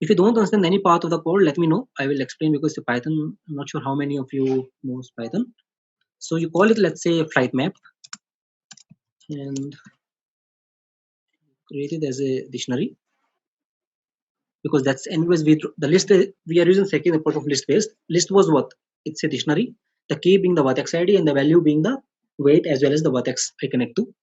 If you don't understand any part of the code, let me know. I will explain because the Python, I'm not sure how many of you knows Python. So you call it, let's say, flight map, and create it as a dictionary, because that's anyways the list we are using second approach of list based. List was what? It's a dictionary. The key being the vertex ID and the value being the weight as well as the vertex I connect to.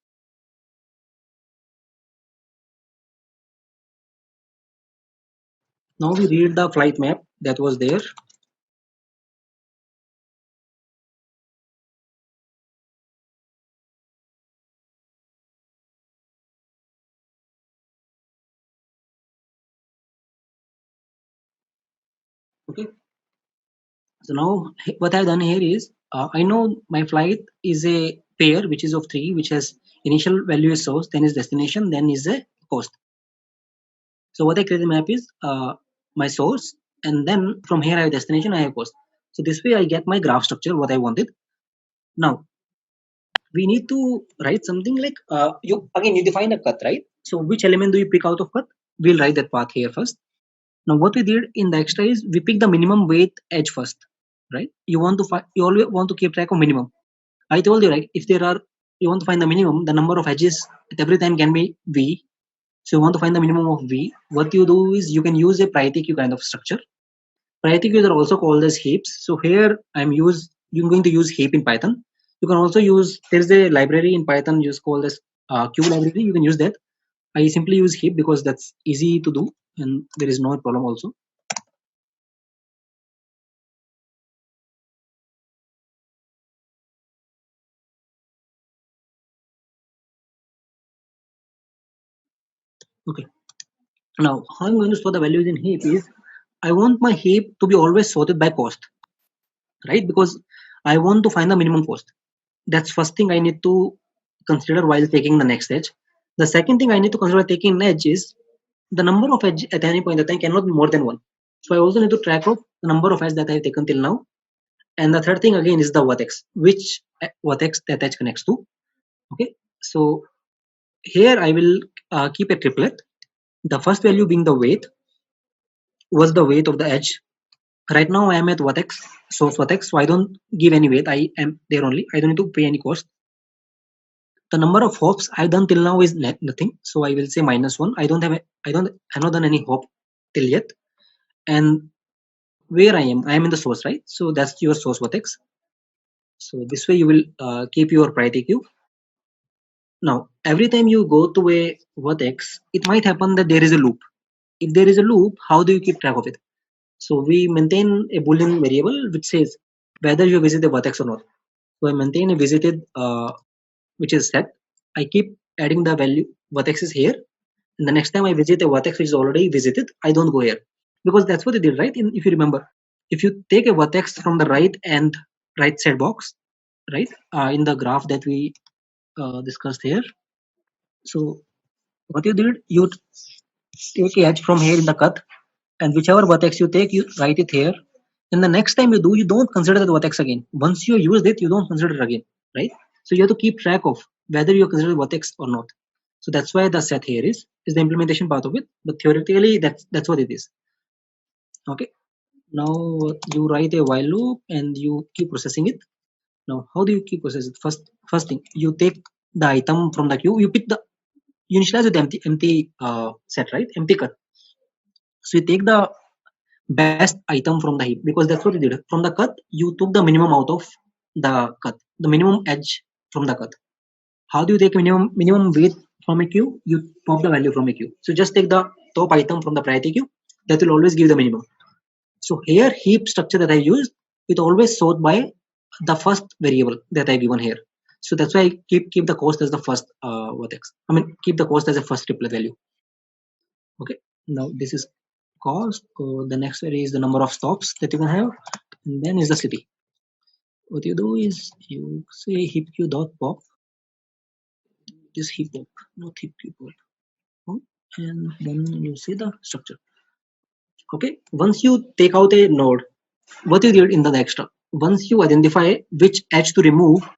Now we read the flight map that was there. Okay. So now what I've done here is I know my flight is a pair which is of 3, which has initial value is source, then is destination, then is a cost. So what I create the map is my source, and then from here I have destination, I have cost. So this way I get my graph structure what I wanted. Now we need to write something like you again you define a cut, right? So which element do you pick out of cut? We'll write that path here first. Now what we did in the extra is we pick the minimum weight edge first, right? You want to you always want to keep track of minimum. I told you, right? If there are, you want to find the minimum, the number of edges at every time can be v. So you want to find the minimum of v. What you do is you can use a priority queue kind of structure. Priority queues are also called as heaps. So here you're going to use heap in Python. You can also use, there's a library in Python just called as queue library. You can use that. I simply use heap because that's easy to do and there is no problem also. Okay. Now, how I'm going to store the values in heap is I want my heap to be always sorted by cost, right? Because I want to find the minimum cost. That's first thing I need to consider while taking the next edge. The second thing I need to consider taking an edge is the number of edge at any point in time cannot be more than one. So I also need to track of the number of edge that I've taken till now. And the third thing again is the vertex, which vertex that edge connects to. Okay, so here I will keep a triplet. The first value being the weight was the weight of the edge. Right now I am at vertex, source vertex, so I don't give any weight. I am there only. I don't need to pay any cost. The number of hops I've done till now is nothing, so I will say -1. I don't have I've not done any hop till yet. And where I am in the source, right? So that's your source vertex. So this way you will keep your priority queue. Now every time you go to a vertex, it might happen that there is a loop. If there is a loop, how do you keep track of it? So we maintain a boolean variable which says whether you visit the vertex or not. So I maintain a visited which is set. I keep adding the value vertexes here, and the next time I visit a vertex which is already visited, I don't go here because that's what they did, right? If you remember, if you take a vertex from the right and right side box, right, in the graph that we discussed here. So what you did, you take a edge from here in the cut, and whichever vertex you take, you write it here. And the next time you do, you don't consider the vertex again. Once you use it, you don't consider it again, right? So you have to keep track of whether you consider vertex or not. So that's why the set here is the implementation part of it. But theoretically, that's what it is. Okay. Now you write a while loop and you keep processing it. Now, how do you keep processing it? First thing, you take the item from the queue. You initialize with empty set, right? Empty cut. So you take the best item from the heap because that's what you did. From the cut, you took the minimum out of the cut, the minimum edge from the cut. How do you take minimum weight from a queue? You pop the value from a queue. So just take the top item from the priority queue. That will always give the minimum. So here heap structure that I used, it always sort by the first variable that I given here. So that's why I keep the cost as the first vertex. I mean keep the cost as a first triplet value. Okay. Now this is cost. The next value is the number of stops that you can have, and then is the city. What you do is you say heapq dot pop. This heap pop, not heap pop, and then you see the structure. Okay. Once you take out a node, what you did in the extra. Once you identify which edge to remove,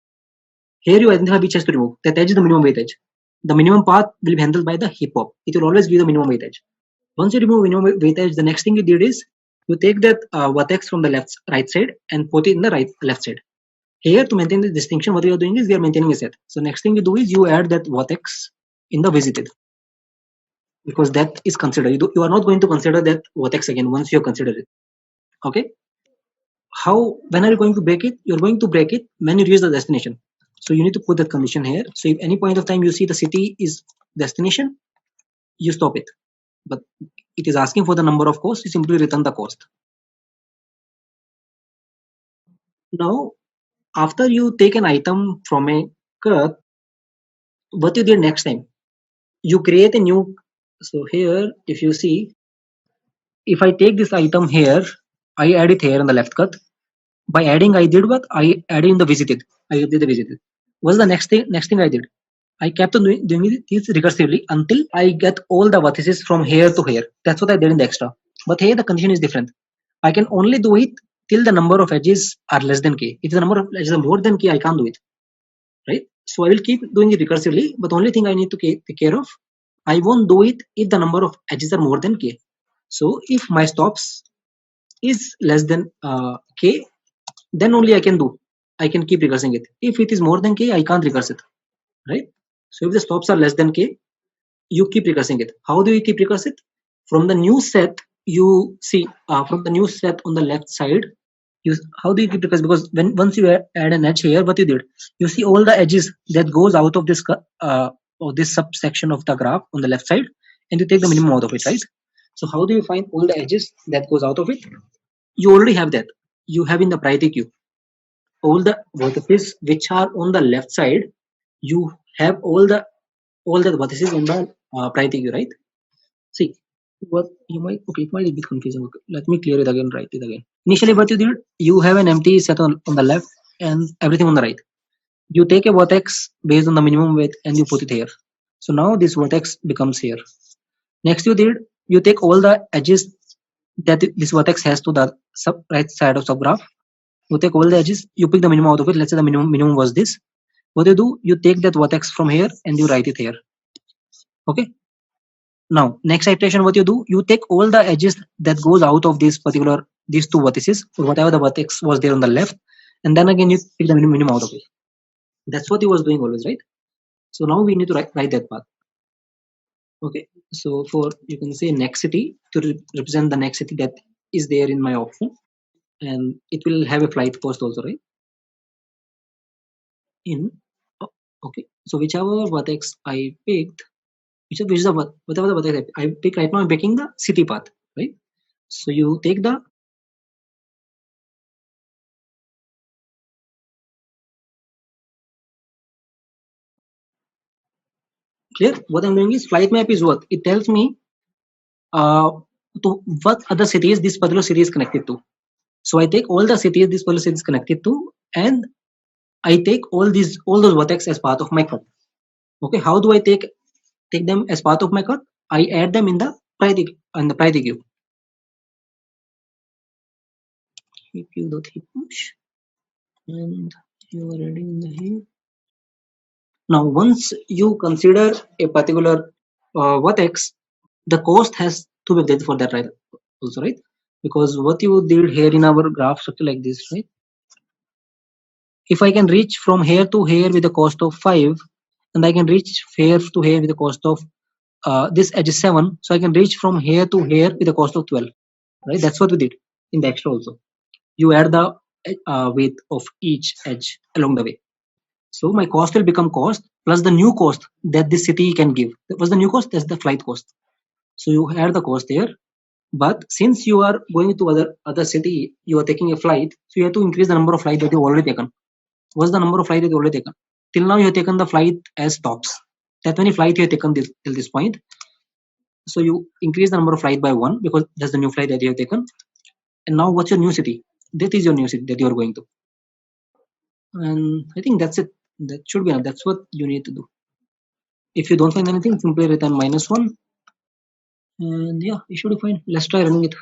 here you identify which edge to remove. That edge is the minimum weight edge. The minimum path will be handled by the heap pop. It will always give the minimum weight edge. Once you remove minimum weight edge, the next thing you did is you take that vertex from the right side and put it in the left side. Here, to maintain the distinction, what we are doing is we are maintaining a set. So next thing you do is you add that vertex in the visited, because that is considered. You are not going to consider that vertex again once you have considered it. Okay. How, when are you going to break it? You're going to break it when you reach the destination. So you need to put that condition here. So if any point of time you see the city is destination, you stop it. But it is asking for the number of cost, you simply return the cost. Now, after you take an item from a cart, what you did next time? You create a new. So here, if you see, if I take this item here, I add it here on the left cut. By adding, I did what? I added in the visited. I did the visited. What's the next thing? Next thing I did? I kept on doing this recursively until I get all the vertices from here to here. That's what I did in the extra. But here the condition is different. I can only do it till the number of edges are less than k. If the number of edges are more than k, I can't do it. Right? So I will keep doing it recursively. But only thing I need to take care of, I won't do it if the number of edges are more than k. So if my stops is less than k, then only I can do. I can keep recursing it. If it is more than k, I can't recurse it. Right? So if the stops are less than k, you keep recursing it. How do you keep recurse it? From the new set, you see from the new set on the left side. You, how do you keep recurse? Because when once you add an edge here, what you did, you see all the edges that goes out of this or this subsection of the graph on the left side, and you take the minimum out of it, right? So how do you find all the edges that goes out of it? You already have that. You have in the priority queue all the vertices which are on the left side. You have all the vertices on the priority queue, right? See, what you might, okay, it might be a bit confusing. Okay, let me clear it again, write it again. Initially, what you did, you have an empty set on the left and everything on the right. You take a vertex based on the minimum weight and you put it here. So now this vertex becomes here. Next, you did, you take all the edges that this vertex has to the right side of subgraph. You take all the edges, you pick the minimum out of it. Let's say the minimum was this. What you do, you take that vertex from here and you write it here. Okay. Now, next iteration, what you do, you take all the edges that goes out of these two vertices, or whatever the vertex was there on the left, and then again you pick the minimum out of it. That's what he was doing always, right? So now we need to write that path. Okay, so for, you can say nexity to represent the nexity that is there in my option, and it will have a flight cost also, right? In okay, so whichever vertex I picked, which is the whatever the vertex I pick right now, I'm picking the city path, right? So you take the clear. What I'm doing is flight map is what it tells me uh, to what other cities this particular city is connected to. So I take all the cities this particular city is connected to, and I take all those vertex as part of my cut. Okay, how do I take them as part of my cut? I add them in the priority queue. Queue.heap push, and you are adding in the heap. Now, once you consider a particular vertex, the cost has to be updated for that, right? Also, right? Because what you did here in our graph structure like this, right? If I can reach from here to here with a cost of 5, and I can reach here to here with a cost of this edge is 7, so I can reach from here to here with a cost of 12, right? That's what we did in the extra also. You add the weight of each edge along the way. So my cost will become cost plus the new cost that this city can give. What's the new cost? That's the flight cost. So you add the cost there. But since you are going to other city, you are taking a flight, so you have to increase the number of flight that you already taken. What's the number of flight that you already taken? Till now you have taken the flight as stops. That many flight you have taken till this point. So you increase the number of flight by 1 because that's the new flight that you have taken. And now what's your new city? That is your new city that you are going to. And I think that's it. That should be enough. That's what you need to do. If you don't find anything, simply return -1. And yeah, it should be fine. Let's try running it.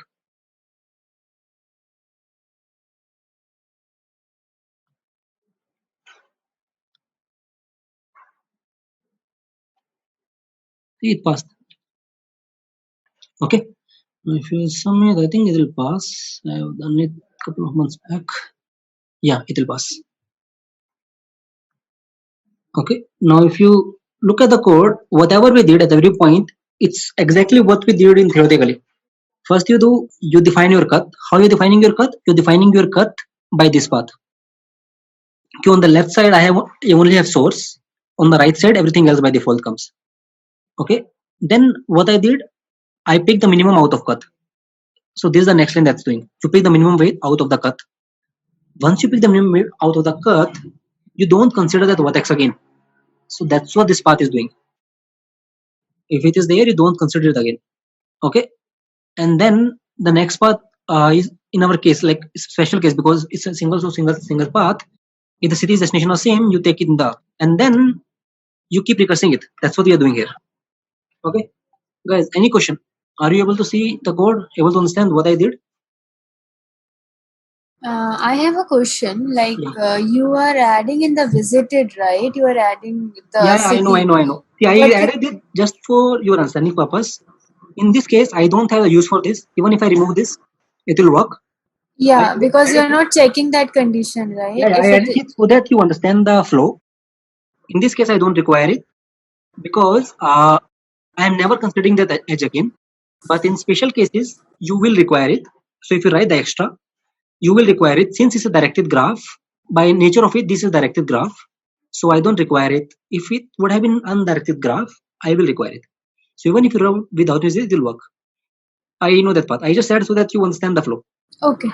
See, it passed. Okay. If you submit, I think it will pass. I have done it a couple of months back. Yeah, it will pass. Okay. Now, if you look at the code, whatever we did at every point, it's exactly what we did in theoretically. First, you define your cut. How you defining your cut? You're defining your cut by this path. Okay, on the left side, I only have source. On the right side, everything else by default comes. Okay. Then what I did, I picked the minimum out of cut. So this is the next line that's doing. You pick the minimum weight out of the cut. Once you pick the minimum weight out of the cut, you don't consider that vertex again. So that's what this path is doing. If it is there, you don't consider it again. Okay. And then the next path is in our case, like it's a special case because it's a single path. If the city's destination are same, you take it in the and then you keep recursing it. That's what we are doing here. Okay. Guys, any question? Are you able to see the code? Able to understand what I did? I have a question. Like Yeah. you are adding in the visited, right? You are adding the Yeah, city. I know. See, I But added it just for your understanding purpose. In this case, I don't have a use for this. Even if I remove this, it will work. yeah, I because you added are it. not checking that condition, right? Yeah, I If it added it so that you understand the flow. In this case, I don't require it because I am never considering that edge again. But in special cases, you will require it. So if you write the extra, you will require it since it's a directed graph. By nature of it, this is directed graph. So I don't require it. If it would have been undirected graph, I will require it. So even if you run without it, it will work. I know that path. I just said so that you understand the flow. okay.